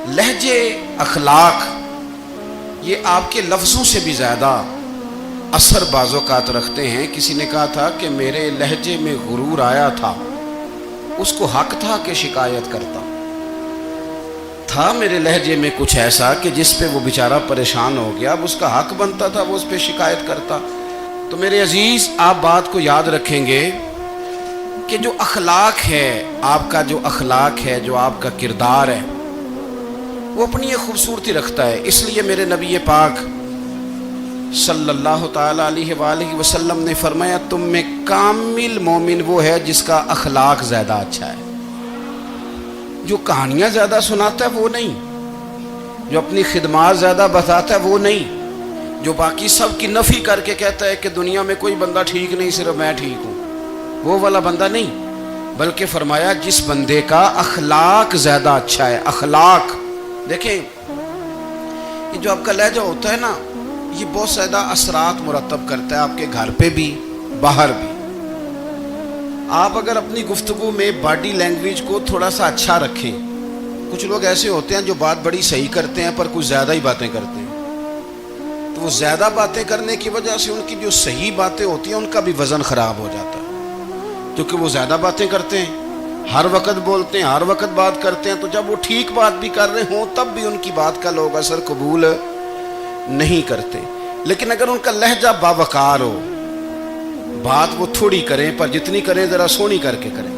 لہجے اخلاق یہ آپ کے لفظوں سے بھی زیادہ اثر بعض اوقات رکھتے ہیں۔ کسی نے کہا تھا کہ میرے لہجے میں غرور آیا تھا، اس کو حق تھا کہ شکایت کرتا تھا۔ میرے لہجے میں کچھ ایسا کہ جس پہ وہ بیچارہ پریشان ہو گیا، اب اس کا حق بنتا تھا وہ اس پہ شکایت کرتا۔ تو میرے عزیز، آپ بات کو یاد رکھیں گے کہ جو اخلاق ہے، آپ کا جو اخلاق ہے، جو آپ کا کردار ہے، وہ اپنی ایک خوبصورتی رکھتا ہے۔ اس لیے میرے نبی پاک صلی اللہ تعالیٰ علیہ وآلہ وسلم نے فرمایا تم میں کامل مومن وہ ہے جس کا اخلاق زیادہ اچھا ہے۔ جو کہانیاں زیادہ سناتا ہے وہ نہیں، جو اپنی خدمات زیادہ بتاتا ہے وہ نہیں، جو باقی سب کی نفی کر کے کہتا ہے کہ دنیا میں کوئی بندہ ٹھیک نہیں، صرف میں ٹھیک ہوں، وہ والا بندہ نہیں، بلکہ فرمایا جس بندے کا اخلاق زیادہ اچھا ہے۔ اخلاق دیکھیں، یہ جو آپ کا لہجہ ہوتا ہے نا، یہ بہت زیادہ اثرات مرتب کرتا ہے آپ کے گھر پہ بھی، باہر بھی۔ آپ اگر اپنی گفتگو میں باڈی لینگویج کو تھوڑا سا اچھا رکھیں، کچھ لوگ ایسے ہوتے ہیں جو بات بڑی صحیح کرتے ہیں پر کچھ زیادہ ہی باتیں کرتے ہیں، تو وہ زیادہ باتیں کرنے کی وجہ سے ان کی جو صحیح باتیں ہوتی ہیں ان کا بھی وزن خراب ہو جاتا ہے، کیونکہ وہ زیادہ باتیں کرتے ہیں، ہر وقت بولتے ہیں، ہر وقت بات کرتے ہیں، تو جب وہ ٹھیک بات بھی کر رہے ہوں تب بھی ان کی بات کا لوگ اثر قبول نہیں کرتے۔ لیکن اگر ان کا لہجہ باوقار ہو، بات وہ تھوڑی کریں پر جتنی کریں ذرا سونی کر کے کریں،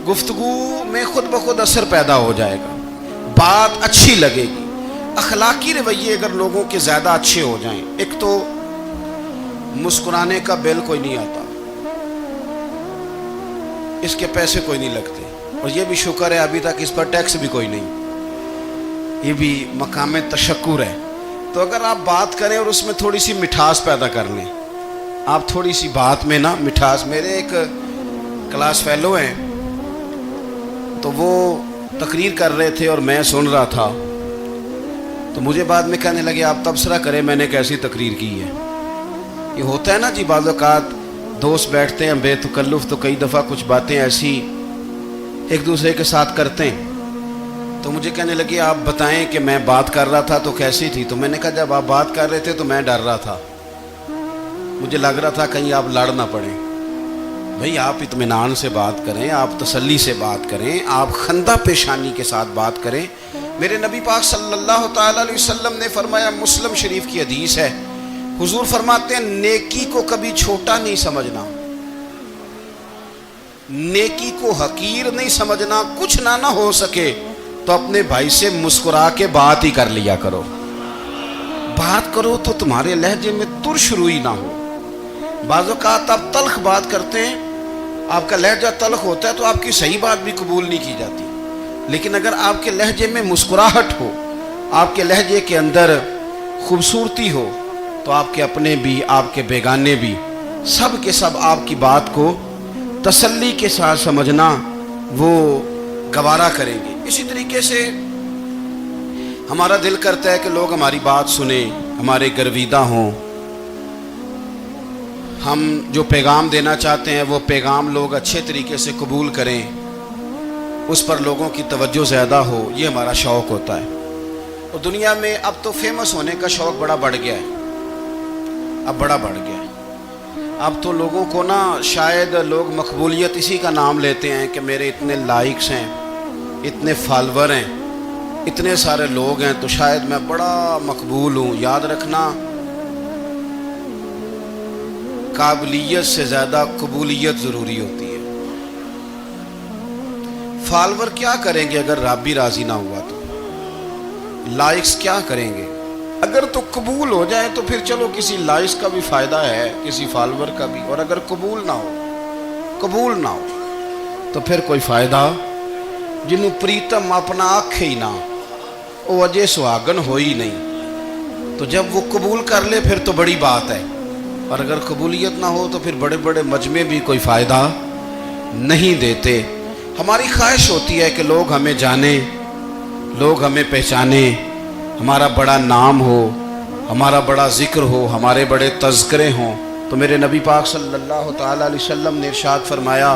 گفتگو میں خود بخود اثر پیدا ہو جائے گا، بات اچھی لگے گی۔ اخلاقی رویے اگر لوگوں کے زیادہ اچھے ہو جائیں، ایک تو مسکرانے کا بل کوئی نہیں آتا، اس کے پیسے کوئی نہیں لگتے، اور یہ بھی شکر ہے ابھی تک اس پر ٹیکس بھی کوئی نہیں، یہ بھی مقام تشکر ہے۔ تو اگر آپ بات کریں اور اس میں تھوڑی سی مٹھاس پیدا کر لیں، آپ تھوڑی سی بات میں نا مٹھاس، میرے ایک کلاس فیلو ہیں تو وہ تقریر کر رہے تھے اور میں سن رہا تھا، تو مجھے بعد میں کہنے لگے آپ تبصرہ کریں میں نے کیسی تقریر کی ہے۔ یہ ہوتا ہے نا جی، بعض اوقات دوست بیٹھتے ہیں بے تکلف تو کئی دفعہ کچھ باتیں ایسی ایک دوسرے کے ساتھ کرتے ہیں، تو مجھے کہنے لگے آپ بتائیں کہ میں بات کر رہا تھا تو کیسی تھی؟ تو میں نے کہا جب آپ بات کر رہے تھے تو میں ڈر رہا تھا، مجھے لگ رہا تھا کہیں آپ لڑ نہ پڑیں۔ بھئی آپ اطمینان سے بات کریں، آپ تسلی سے بات کریں، آپ خندہ پیشانی کے ساتھ بات کریں۔ میرے نبی پاک صلی اللہ تعالیٰ علیہ وسلم نے فرمایا، مسلم شریف کی حدیث ہے، حضور فرماتے ہیں نیکی کو کبھی چھوٹا نہیں سمجھنا، نیکی کو حقیر نہیں سمجھنا، کچھ نہ ہو سکے تو اپنے بھائی سے مسکرا کے بات ہی کر لیا کرو، بات کرو تو تمہارے لہجے میں ترش روئی نہ ہو۔ بعض اوقات آپ تلخ بات کرتے ہیں، آپ کا لہجہ تلخ ہوتا ہے تو آپ کی صحیح بات بھی قبول نہیں کی جاتی، لیکن اگر آپ کے لہجے میں مسکراہٹ ہو، آپ کے لہجے کے اندر خوبصورتی ہو، تو آپ کے اپنے بھی، آپ کے بیگانے بھی، سب کے سب آپ کی بات کو تسلی کے ساتھ سمجھنا وہ گوارا کریں گے۔ اسی طریقے سے ہمارا دل کرتا ہے کہ لوگ ہماری بات سنیں، ہمارے گرویدہ ہوں، ہم جو پیغام دینا چاہتے ہیں وہ پیغام لوگ اچھے طریقے سے قبول کریں، اس پر لوگوں کی توجہ زیادہ ہو، یہ ہمارا شوق ہوتا ہے۔ اور دنیا میں اب تو فیمس ہونے کا شوق بڑا بڑھ گیا ہے، اب بڑا بڑھ گیا ہے۔ اب تو لوگوں کو نا شاید لوگ مقبولیت اسی کا نام لیتے ہیں کہ میرے اتنے لائکس ہیں، اتنے فالور ہیں، اتنے سارے لوگ ہیں تو شاید میں بڑا مقبول ہوں۔ یاد رکھنا، قابلیت سے زیادہ قبولیت ضروری ہوتی ہے۔ فالور کیا کریں گے اگر رب بھی راضی نہ ہوا تو؟ لائکس کیا کریں گے؟ اگر تو قبول ہو جائے تو پھر چلو کسی لائکس کا بھی فائدہ ہے، کسی فالور کا بھی، اور اگر قبول نہ ہو تو پھر کوئی فائدہ جنوں پریتم اپنا آنکھ ہی نہ وہ اجے سہاگن ہو ہی نہیں، تو جب وہ قبول کر لے پھر تو بڑی بات ہے، اور اگر قبولیت نہ ہو تو پھر بڑے بڑے مجمع بھی کوئی فائدہ نہیں دیتے۔ ہماری خواہش ہوتی ہے کہ لوگ ہمیں جانیں، لوگ ہمیں پہچانیں، ہمارا بڑا نام ہو، ہمارا بڑا ذکر ہو، ہمارے بڑے تذکرے ہوں۔ تو میرے نبی پاک صلی اللہ تعالیٰ علیہ وسلم نے ارشاد فرمایا،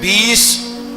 20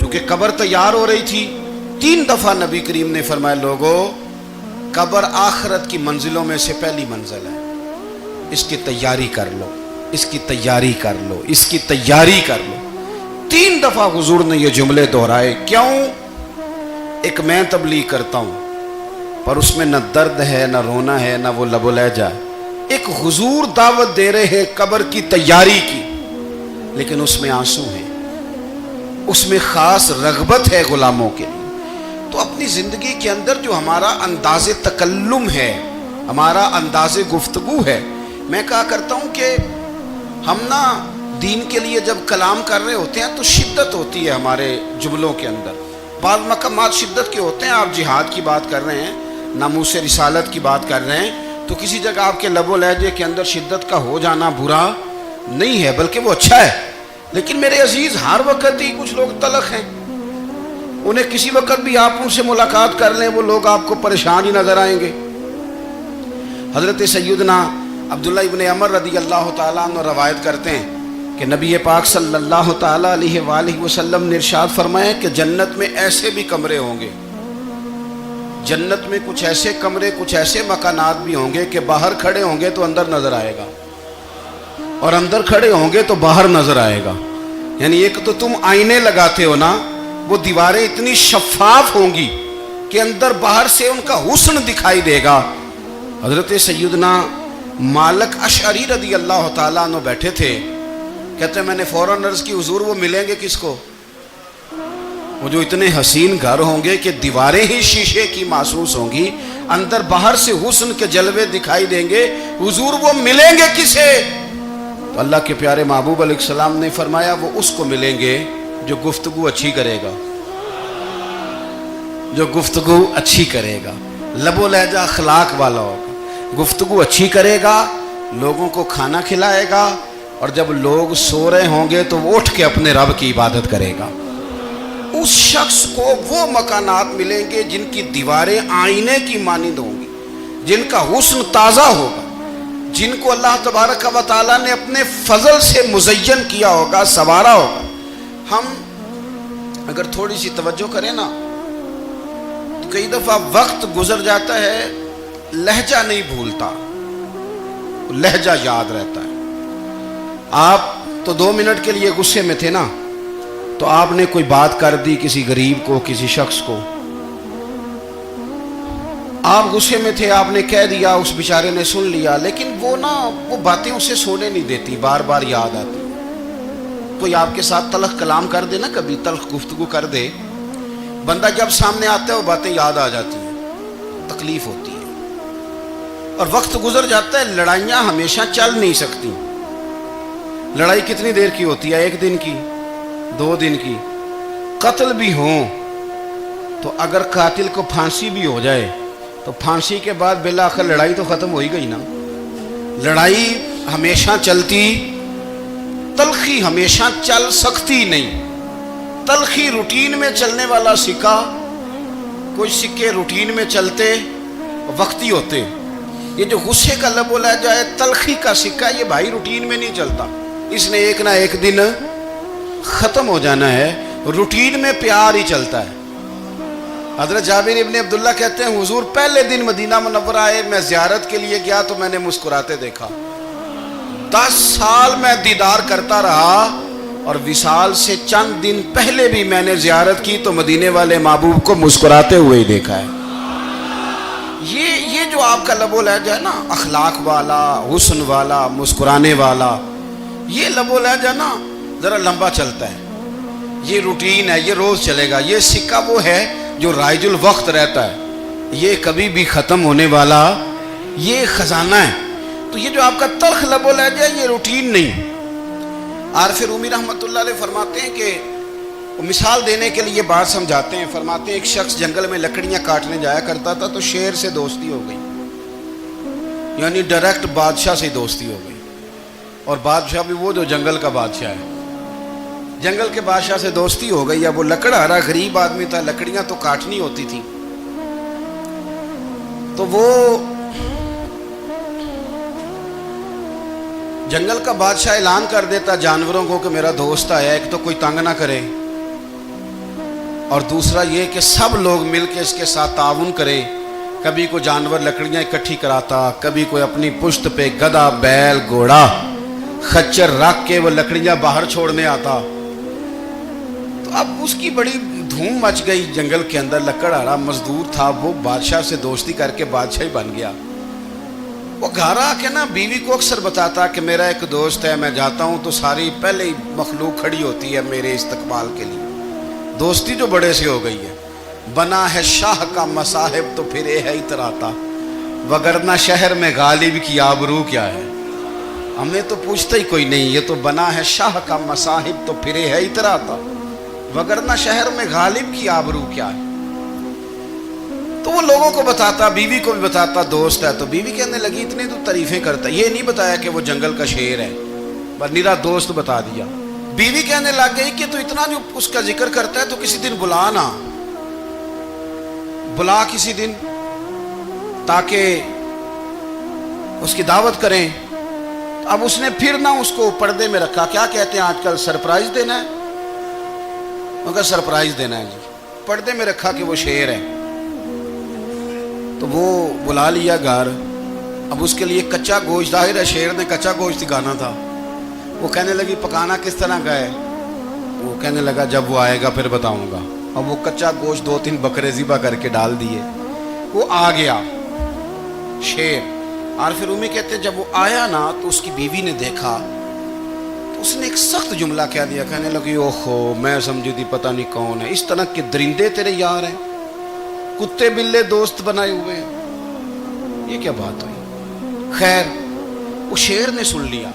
چونکہ قبر تیار ہو رہی تھی، 3 دفعہ نبی کریم نے فرمایا لوگو قبر آخرت کی منزلوں میں سے پہلی منزل ہے، اس کی تیاری کر لو، اس کی تیاری کر لو، اس کی تیاری کر لو۔ 3 دفعہ حضور نے یہ جملے دہرائے۔ کیوں؟ ایک میں تبلیغ کرتا ہوں پر اس میں نہ درد ہے، نہ رونا ہے، نہ وہ لب و لہجہ۔ ایک حضور دعوت دے رہے ہیں قبر کی تیاری کی، لیکن اس میں آنسو ہیں، اس میں خاص رغبت ہے غلاموں کے لیے۔ تو اپنی زندگی کے اندر جو ہمارا انداز تکلم ہے، ہمارا انداز گفتگو ہے، میں کہا کرتا ہوں کہ ہم نا دین کے لیے جب کلام کر رہے ہوتے ہیں تو شدت ہوتی ہے ہمارے جملوں کے اندر، بعض مقامات شدت کے ہوتے ہیں۔ آپ جہاد کی بات کر رہے ہیں، ناموس رسالت کی بات کر رہے ہیں، تو کسی جگہ آپ کے لب و لہجے کے اندر شدت کا ہو جانا برا نہیں ہے، بلکہ وہ اچھا ہے۔ لیکن میرے عزیز، ہر وقت ہی کچھ لوگ تلخ ہیں، انہیں کسی وقت بھی آپ ان سے ملاقات کر لیں وہ لوگ آپ کو پریشان ہی نظر آئیں گے۔ حضرت سیدنا عبداللہ ابن عمر رضی اللہ تعالیٰ عنہ روایت کرتے ہیں کہ نبی پاک صلی اللہ تعالیٰ علیہ وآلہ وسلم نے ارشاد فرمایا کہ جنت میں ایسے بھی کمرے ہوں گے، جنت میں کچھ ایسے کمرے، کچھ ایسے مکانات بھی ہوں گے کہ باہر کھڑے ہوں گے تو اندر نظر آئے گا، اور اندر کھڑے ہوں گے تو باہر نظر آئے گا۔ یعنی ایک تو تم آئینے لگاتے ہو نا، وہ دیواریں اتنی شفاف ہوں گی کہ اندر باہر سے ان کا حسن دکھائی دے گا۔ حضرت سیدنا مالک اشعری رضی اللہ تعالیٰ عنہ بیٹھے تھے، کہتے ہیں میں نے فوراً عرض کی حضور وہ ملیں گے کس کو؟ وہ جو اتنے حسین گھر ہوں گے کہ دیواریں ہی شیشے کی محسوس ہوں گی، اندر باہر سے حسن کے جلوے دکھائی دیں گے، حضور وہ ملیں گے کسے؟ تو اللہ کے پیارے محبوب علیہ السلام نے فرمایا وہ اس کو ملیں گے جو گفتگو اچھی کرے گا، جو گفتگو اچھی کرے گا، لب و لہجہ اخلاق والا ہوگا، گفتگو اچھی کرے گا، لوگوں کو کھانا کھلائے گا، اور جب لوگ سو رہے ہوں گے تو وہ اٹھ کے اپنے رب کی عبادت کرے گا۔ اس شخص کو وہ مکانات ملیں گے جن کی دیواریں آئینے کی مانند ہوں گی، جن کا حسن تازہ ہوگا، جن کو اللہ تبارک و تعالیٰ نے اپنے فضل سے مزین کیا ہوگا، سنوارا ہوگا۔ ہم اگر تھوڑی سی توجہ کریں نا تو کئی دفعہ وقت گزر جاتا ہے، لہجہ نہیں بھولتا، لہجہ یاد رہتا ہے۔ آپ تو 2 منٹ کے لیے غصے میں تھے نا، تو آپ نے کوئی بات کر دی کسی غریب کو، کسی شخص کو، آپ غصے میں تھے، آپ نے کہہ دیا، اس بیچارے نے سن لیا، لیکن وہ باتیں اسے سونے نہیں دیتی، بار بار یاد آتی۔ کوئی آپ کے ساتھ تلخ کلام کر دے نا، کبھی تلخ گفتگو کر دے، بندہ جب سامنے آتا ہے وہ باتیں یاد آ جاتی ہیں، تکلیف ہوتی ہے، اور وقت گزر جاتا ہے۔ لڑائیاں ہمیشہ چل نہیں سکتی۔ لڑائی کتنی دیر کی ہوتی ہے؟ 1 دن کی، 2 دن کی۔ قتل بھی ہوں تو اگر قاتل کو پھانسی بھی ہو جائے تو پھانسی کے بعد بالآخر لڑائی تو ختم ہو ہی گئی نا۔ لڑائی ہمیشہ چلتی، تلخی ہمیشہ چل سکتی نہیں۔ تلخی روٹین میں چلنے والا سکہ، کچھ سکے روٹین میں چلتے وقتی ہوتے، یہ جو غصے کا لب و لہجہ ہے، تلخی کا سکہ، یہ بھائی روٹین میں نہیں چلتا، اس نے ایک نہ ایک دن ختم ہو جانا ہے۔ روٹین میں پیار ہی چلتا ہے۔ حضرت جابر ابن عبداللہ کہتے ہیں حضور پہلے دن مدینہ منورہ آئے، میں زیارت کے لیے گیا تو میں نے مسکراتے دیکھا۔ 10 سال میں دیدار کرتا رہا، اور وصال سے چند دن پہلے بھی میں نے زیارت کی تو مدینے والے محبوب کو مسکراتے ہوئے ہی دیکھا ہے۔ یہ جو آپ کا لب و لہجہ ہے نا، اخلاق والا، حسن والا، مسکرانے والا، یہ لب و لہجہ نا ذرا لمبا چلتا ہے، یہ روٹین ہے، یہ روز چلے گا۔ یہ سکہ وہ ہے جو رائج الوقت رہتا ہے، یہ کبھی بھی ختم ہونے والا یہ خزانہ ہے۔ تو یہ جو آپ کا تلخ لب و لہجہ ہے، یہ روٹین نہیں۔ عارف رومی رحمۃ اللہ علیہ فرماتے ہیں کہ وہ مثال دینے کے لیے بات سمجھاتے ہیں، فرماتے ہیں ایک شخص جنگل میں لکڑیاں کاٹنے جایا کرتا تھا تو شیر سے دوستی ہو گئی، یعنی ڈائریکٹ بادشاہ سے دوستی ہو گئی، اور بادشاہ بھی وہ جو جنگل کا بادشاہ ہے، جنگل کے بادشاہ سے دوستی ہو گئی۔ اب وہ لکڑہارا غریب آدمی تھا، لکڑیاں تو کاٹنی ہوتی تھی، تو وہ جنگل کا بادشاہ اعلان کر دیتا جانوروں کو کہ میرا دوست آیا، ایک تو کوئی تنگ نہ کرے، اور دوسرا یہ کہ سب لوگ مل کے اس کے ساتھ تعاون کریں. کبھی کوئی جانور لکڑیاں اکٹھی کراتا, کبھی کوئی اپنی پشت پہ گدھا, بیل, گھوڑا, خچر رکھ کے وہ لکڑیاں باہر چھوڑنے آتا. تو اب اس کی بڑی دھوم مچ گئی جنگل کے اندر. لکڑہارا مزدور تھا, وہ بادشاہ سے دوستی کر کے بادشاہ ہی بن گیا. وہ گھر آ کے نا بیوی کو اکثر بتاتا کہ میرا ایک دوست ہے, میں جاتا ہوں تو ساری پہلے ہی مخلوق کھڑی ہوتی ہے میرے استقبال کے لیے. دوستی جو بڑے سے ہو گئی ہے. بنا ہے شاہ کا مصاحب تو پھر یہ ہے اتراتا, وگرنہ شہر میں غالب کی آبرو کیا ہے. ہم نے تو پوچھتا ہی کوئی نہیں, یہ تو بنا ہے شاہ کا مصاحب تو پھر یہ ہے اتراتا, وگرنہ شہر میں غالب کی آبرو کیا ہے. تو وہ لوگوں کو بتاتا, بیوی کو بھی بتاتا دوست ہے. تو بیوی کہنے لگی اتنی تو تعریفیں کرتا, یہ نہیں بتایا کہ وہ جنگل کا شیر ہے, بس نیرا دوست بتا دیا. بیوی کہنے لگ گئی کہ تو اتنا جو اس کا ذکر کرتا ہے تو کسی دن بلا کسی دن, تاکہ اس کی دعوت کریں. اب اس نے پھر نہ اس کو پردے میں رکھا. کیا کہتے ہیں آج کل, سرپرائز دینا ہے. مگر سرپرائز دینا ہے جی, پردے میں رکھا کہ وہ شیر ہے. تو وہ بلا لیا گھر. اب اس کے لیے کچا گوشت, ظاہر ہے شیر نے کچا گوشت سکھانا تھا. وہ کہنے لگی پکانا کس طرح کا ہے. وہ کہنے لگا جب وہ آئے گا پھر بتاؤں گا. اب وہ کچا گوشت 2-3 بکرے ذبح کر کے ڈال دیے. وہ آ گیا شیر. اور پھر امی کہتے جب وہ آیا نا تو اس کی بیوی نے دیکھا تو اس نے ایک سخت جملہ کہہ دیا. کہنے لگی اوہو, میں سمجھی تھی پتہ نہیں کون ہے, اس طرح کے درندے تیرے یار ہیں, کتے بلے دوست بنائے ہوئے ہیں, یہ کیا بات ہوئی. خیر وہ شیر نے سن لیا,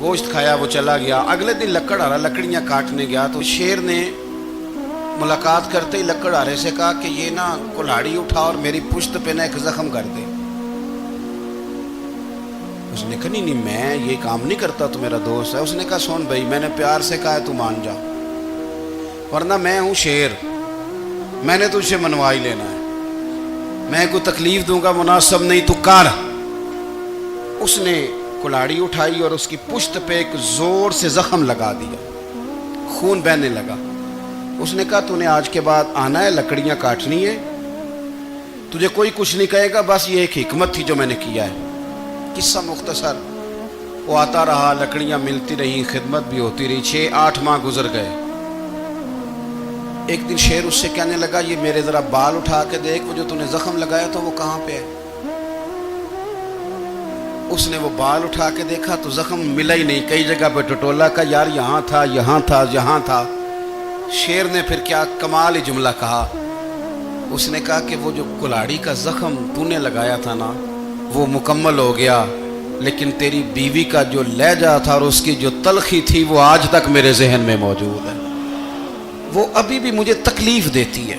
گوشت کھایا, وہ چلا گیا. اگلے دن لکڑہارا لکڑیاں کاٹنے گیا تو شیر نے ملاقات کرتے ہی لکڑہارے سے کہا کہ یہ نا کلہاڑی اٹھا اور میری پشت پہ نا ایک زخم کر دے. اس نے کہا نہیں میں یہ کام نہیں کرتا, تو میرا دوست ہے. اس نے کہا سن بھائی, میں نے پیار سے کہا ہے تو مان جا, ورنہ میں ہوں شیر, میں نے تجھ سے منوا ہی لینا ہے, میں کوئی تکلیف دوں گا مناسب نہیں, تو کر. اس نے کلاڑی اٹھائی اور اس کی پشت پہ ایک زور سے زخم لگا دیا, خون بہنے لگا. اس نے کہا تو نے آج کے بعد آنا ہے, لکڑیاں کاٹنی ہے, تجھے کوئی کچھ نہیں کہے گا, بس یہ ایک حکمت تھی جو میں نے کیا ہے. قصہ مختصر. وہ آتا رہا, لکڑیاں ملتی رہی, خدمت بھی ہوتی رہی. 6-8 ماہ گزر گئے. ایک دن شیر اس سے کہنے لگا یہ میرے ذرا بال اٹھا کے دیکھ, وہ جو تو نے زخم لگایا تو وہ کہاں پہ ہے. اس نے وہ بال اٹھا کے دیکھا تو زخم ملا ہی نہیں, کئی جگہ پہ ٹٹولا کا یار یہاں تھا یہاں تھا یہاں تھا. شیر نے پھر کیا کمال جملہ کہا. اس نے کہا کہ وہ جو کلاڑی کا زخم تو نے لگایا تھا نا وہ مکمل ہو گیا, لیکن تیری بیوی کا جو لہجہ تھا اور اس کی جو تلخی تھی وہ آج تک میرے ذہن میں موجود ہے, وہ ابھی بھی مجھے تکلیف دیتی ہے.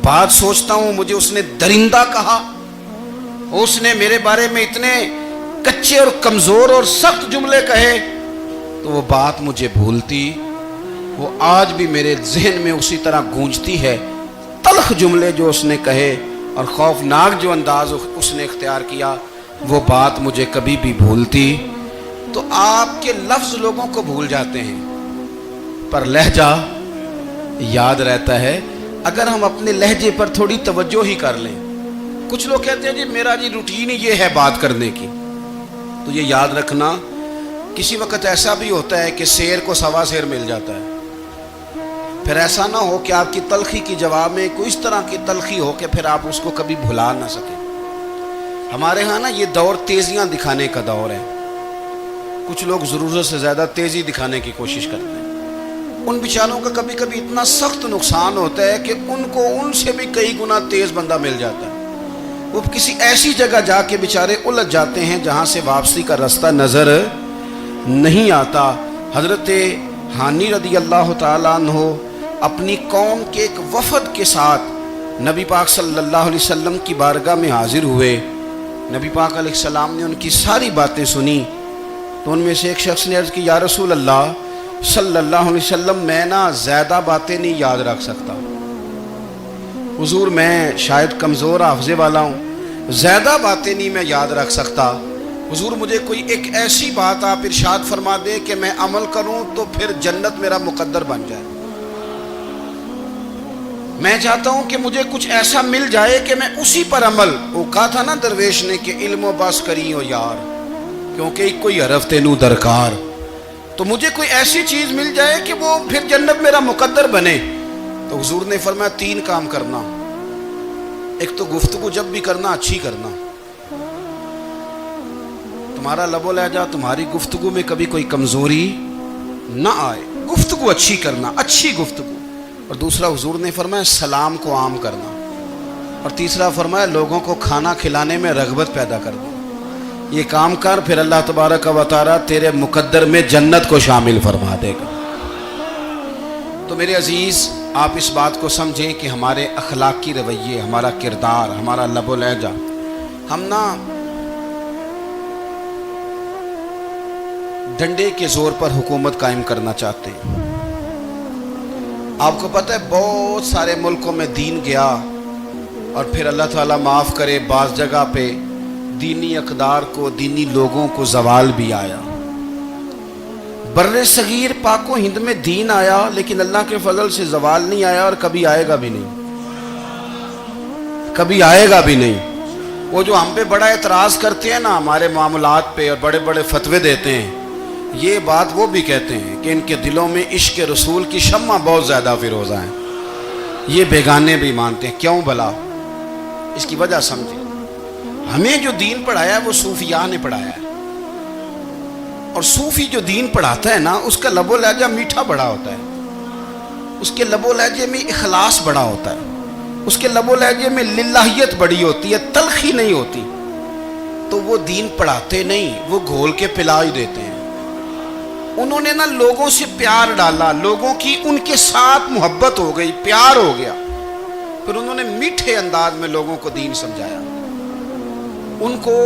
بات سوچتا ہوں مجھے اس نے درندہ کہا, اس نے میرے بارے میں اتنے کچے اور کمزور اور سخت جملے کہے, تو وہ بات مجھے بھولتی, وہ آج بھی میرے ذہن میں اسی طرح گونجتی ہے. تلخ جملے جو اس نے کہے اور خوفناک جو انداز اس نے اختیار کیا, وہ بات مجھے کبھی بھی بھولتی. تو آپ کے لفظ لوگوں کو بھول جاتے ہیں پر لہجہ یاد رہتا ہے اگر ہم اپنے لہجے پر تھوڑی توجہ ہی کر لیں. کچھ لوگ کہتے ہیں جی میرا جی روٹین ہی یہ ہے بات کرنے کی, تو یہ یاد رکھنا کسی وقت ایسا بھی ہوتا ہے کہ شیر کو سوا شیر مل جاتا ہے. پھر ایسا نہ ہو کہ آپ کی تلخی کی جواب میں کوئی اس طرح کی تلخی ہو کہ پھر آپ اس کو کبھی بھلا نہ سکیں. ہمارے ہاں نا یہ دور تیزیاں دکھانے کا دور ہے. کچھ لوگ ضرورت سے زیادہ تیزی دکھانے کی کوشش کرتے ہیں. ان بیچاروں کا کبھی کبھی اتنا سخت نقصان ہوتا ہے کہ ان کو ان سے بھی کئی گنا تیز بندہ مل جاتا ہے. وہ کسی ایسی جگہ جا کے بیچارے الجھ جاتے ہیں جہاں سے واپسی کا راستہ نظر نہیں آتا. حضرت ہانی رضی اللہ تعالیٰ عنہ اپنی قوم کے ایک وفد کے ساتھ نبی پاک صلی اللہ علیہ وسلم کی بارگاہ میں حاضر ہوئے. نبی پاک علیہ السلام نے ان کی ساری باتیں سنی تو ان میں سے ایک شخص نے عرض کی یا رسول اللہ صلی اللہ علیہ وسلم, میں نا زیادہ باتیں نہیں یاد رکھ سکتا. حضور میں شاید کمزور حافظے والا ہوں, زیادہ باتیں نہیں میں یاد رکھ سکتا. حضور مجھے کوئی ایک ایسی بات آپ ارشاد فرما دیں کہ میں عمل کروں تو پھر جنت میرا مقدر بن جائے. میں چاہتا ہوں کہ مجھے کچھ ایسا مل جائے کہ میں اسی پر عمل، وہ کہا تھا نا درویش نے کہ علم و بس کری ہو یار، کیونکہ کوئی حرف تینوں درکار، تو مجھے کوئی ایسی چیز مل جائے کہ وہ پھر جنت میرا مقدر بنے۔ تو حضور نے فرمایا 3 کام کرنا۔ ایک تو گفتگو جب بھی کرنا اچھی کرنا، تمہارا لب و لہجہ، تمہاری گفتگو میں کبھی کوئی کمزوری نہ آئے، گفتگو اچھی کرنا، اچھی گفتگو۔ اور دوسرا حضور نے فرمایا سلام کو عام کرنا، اور تیسرا فرمایا لوگوں کو کھانا کھلانے میں رغبت پیدا کرنا۔ یہ کام کر، پھر اللہ تبارک و تعالی تیرے مقدر میں جنت کو شامل فرما دے گا۔ تو میرے عزیز، آپ اس بات کو سمجھیں کہ ہمارے اخلاقی رویے، ہمارا کردار، ہمارا لب و لہجہ، ہم نا ڈنڈے کے زور پر حکومت قائم کرنا چاہتے ہیں۔ آپ کو پتہ ہے بہت سارے ملکوں میں دین گیا، اور پھر اللہ تعالیٰ معاف کرے بعض جگہ پہ دینی اقدار کو، دینی لوگوں کو زوال بھی آیا۔ بر صغیر پاک و ہند میں دین آیا، لیکن اللہ کے فضل سے زوال نہیں آیا، اور کبھی آئے گا بھی نہیں، کبھی آئے گا بھی نہیں۔ وہ جو ہم پہ بڑا اعتراض کرتے ہیں نا ہمارے معاملات پہ، اور بڑے بڑے فتوے دیتے ہیں، یہ بات وہ بھی کہتے ہیں کہ ان کے دلوں میں عشق رسول کی شمع بہت زیادہ فیروزہ ہیں۔ یہ بیگانے بھی مانتے ہیں، کیوں بھلا؟ اس کی وجہ سمجھیں، ہمیں جو دین پڑھایا ہے وہ صوفیاء نے پڑھایا ہے، اور صوفی جو دین پڑھاتا ہے نا اس کا لب و لہجہ میٹھا بڑا ہوتا ہے، اس کے لب و لہجے میں اخلاص بڑا ہوتا ہے، اس کے لب و لہجے میں للہیت بڑی ہوتی ہے، تلخی نہیں ہوتی۔ تو وہ دین پڑھاتے نہیں، وہ گھول کے پلا ہی دیتے ہیں۔ انہوں نے نا لوگوں سے پیار ڈالا، لوگوں کی ان کے ساتھ محبت ہو گئی، پیار ہو گیا، پھر انہوں نے میٹھے انداز میں لوگوں کو دین سمجھایا، ان کو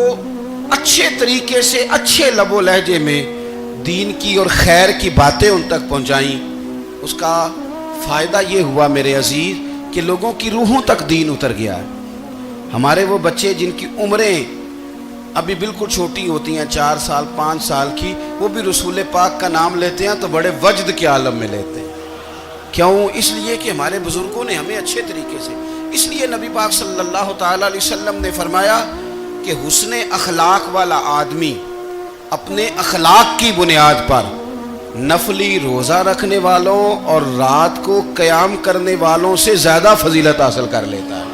اچھے طریقے سے، اچھے لب و لہجے میں دین کی اور خیر کی باتیں ان تک پہنچائیں۔ اس کا فائدہ یہ ہوا میرے عزیز کہ لوگوں کی روحوں تک دین اتر گیا ہے۔ ہمارے وہ بچے جن کی عمریں ابھی بالکل چھوٹی ہوتی ہیں، 4 سال 5 سال کی، وہ بھی رسول پاک کا نام لیتے ہیں تو بڑے وجد کے عالم میں لیتے ہیں۔ کیوں؟ اس لیے کہ ہمارے بزرگوں نے ہمیں اچھے طریقے سے، اس لیے نبی پاک صلی اللہ تعالیٰ علیہ وسلم نے فرمایا کہ حسن اخلاق والا آدمی اپنے اخلاق کی بنیاد پر نفلی روزہ رکھنے والوں اور رات کو قیام کرنے والوں سے زیادہ فضیلت حاصل کر لیتا ہے،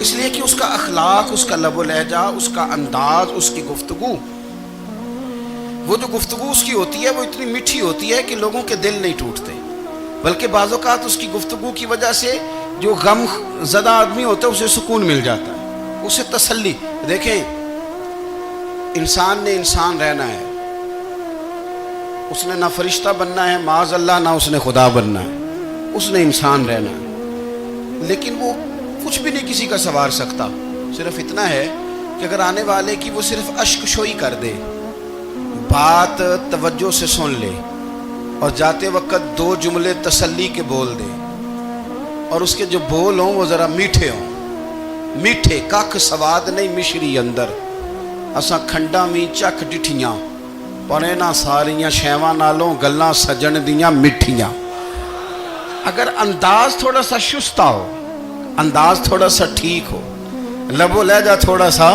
اس لیے کہ اس کا اخلاق، اس کا لب و لہجہ، اس کا انداز، اس کی گفتگو، وہ جو گفتگو اس کی ہوتی ہے وہ اتنی میٹھی ہوتی ہے کہ لوگوں کے دل نہیں ٹوٹتے، بلکہ بعض اوقات اس کی گفتگو کی وجہ سے جو غم زدہ آدمی ہوتا ہے اسے سکون مل جاتا ہے، اسے تسلی۔ دیکھیں، انسان نے انسان رہنا ہے، اس نے نہ فرشتہ بننا ہے معاذ اللہ، نہ اس نے خدا بننا ہے، اس نے انسان رہنا ہے، لیکن وہ کچھ بھی نہیں کسی کا سنوار سکتا، صرف اتنا ہے کہ اگر آنے والے کی وہ صرف اشک شوئی کر دے، بات توجہ سے سن لے، اور جاتے وقت 2 جملے تسلی کے بول دے، اور اس کے جو بول ہوں وہ ذرا میٹھے ہوں، میٹھے، کھ سواد نہیں مشری اندر، اساں کھنڈا می چک ڈٹھیاں، پڑے نہ ساریاں شیواں نالوں گلاں سجن دیاں مٹھیاں۔ اگر انداز تھوڑا سا شستہ ہو، انداز تھوڑا سا ٹھیک ہو، لب و لہجہ تھوڑا سا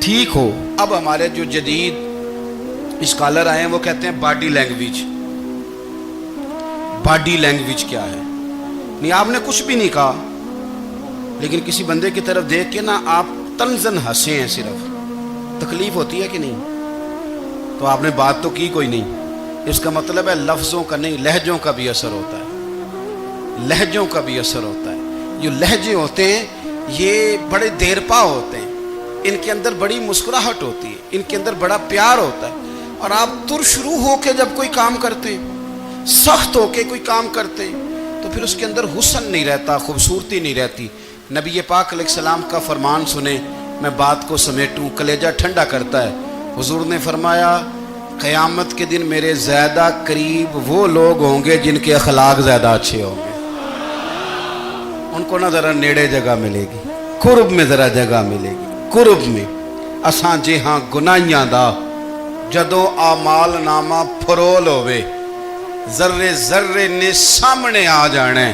ٹھیک ہو۔ اب ہمارے جو جدید اسکالر آئے ہیں وہ کہتے ہیں باڈی لینگویج۔ باڈی لینگویج کیا ہے؟ نہیں، آپ نے کچھ بھی نہیں کہا، لیکن کسی بندے کی طرف دیکھ کے نا آپ تنزن ہنسے ہیں، صرف تکلیف ہوتی ہے کہ نہیں؟ تو آپ نے بات تو کی کوئی نہیں، اس کا مطلب ہے لفظوں کا نہیں، لہجوں کا بھی اثر ہوتا ہے، لہجوں کا بھی اثر ہوتا ہے۔ جو لہجے ہوتے ہیں یہ بڑے دیر پا ہوتے ہیں، ان کے اندر بڑی مسکراہٹ ہوتی ہے، ان کے اندر بڑا پیار ہوتا ہے، اور آپ ترشروح ہو کے جب کوئی کام کرتے ہیں، سخت ہو کے کوئی کام کرتے ہیں، تو پھر اس کے اندر حسن نہیں رہتا، خوبصورتی نہیں رہتی۔ نبی پاک علیہ السلام کا فرمان سنیں، میں بات کو سمیٹوں، کلیجہ ٹھنڈا کرتا ہے۔ حضور نے فرمایا قیامت کے دن میرے زیادہ قریب وہ لوگ ہوں گے جن کے اخلاق زیادہ اچھے ہوں گے، ان کو نہ ذرا نیڑے جگہ ملے گی، قرب میں ذرا جگہ ملے گی، قرب میں۔ اساں جے ہاں گناہیاں دا جدوں اعمال نامہ پھرول ہوئے، ذرے ذرے نے سامنے آ جانا ہے،